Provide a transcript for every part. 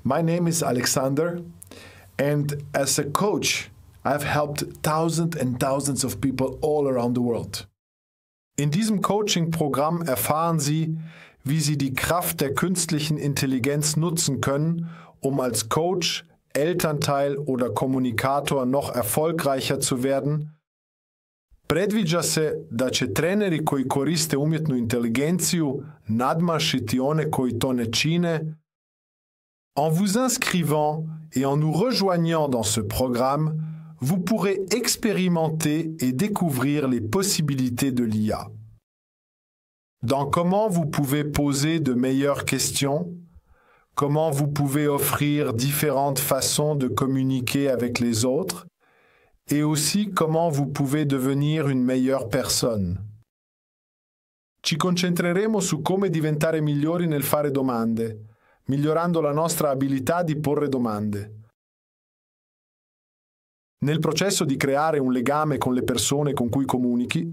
My name is Alexander, and as a coach, I've helped thousands and thousands of people all around the world. In diesem Coaching-Programm erfahren Sie, wie Sie die Kraft der künstlichen Intelligenz nutzen können, um als Coach, Elternteil oder Komunikator noch erfolgreicher zu werden. Predviđa se da će treneri koji koriste umjetnu inteligenciju nadmašiti one koji to ne čine. En vous inscrivant et en nous rejoignant dans ce programme, vous pourrez expérimenter et découvrir les possibilités de l'IA. Dans comment vous pouvez poser de meilleures questions, comment vous pouvez offrir différentes façons de communiquer avec les autres, et aussi comment vous pouvez devenir une meilleure personne. Ci concentreremo su come diventare migliori nel fare domande, migliorando la nostra abilità di porre domande. Nel processo di creare un legame con le persone con cui comunichi,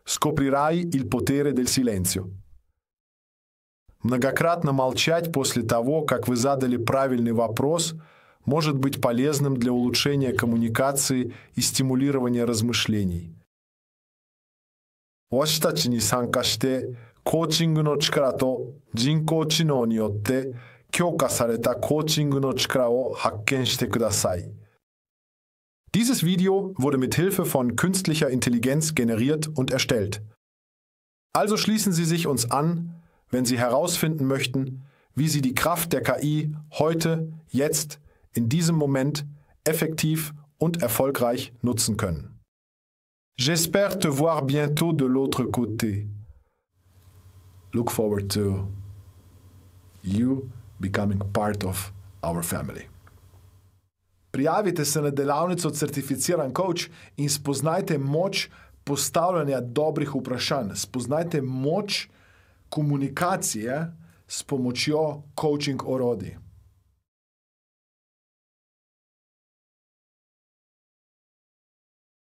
scoprirai il potere del silenzio. Многократно молчать после того, как вы задали правильный вопрос, может быть полезным для улучшения коммуникации и стимулирования размышлений. 私たちに参加して、コーチングの力と人工知能によって強化されたコーチングの力を発見してください。Dieses Video wurde mit Hilfe von künstlicher Intelligenz generiert und erstellt. Also schließen Sie sich uns an, wenn Sie herausfinden möchten, wie Sie die Kraft der KI heute, jetzt, in diesem Moment effektiv und erfolgreich nutzen können. J'espère te voir bientôt de l'autre côté. Look forward to you becoming part of our family. Prijavite se na delavnico Certificiran coach in spoznajte moč postavljanja dobrih vprašanj. Spoznajte moč komunikacije s pomočjo coaching orodij.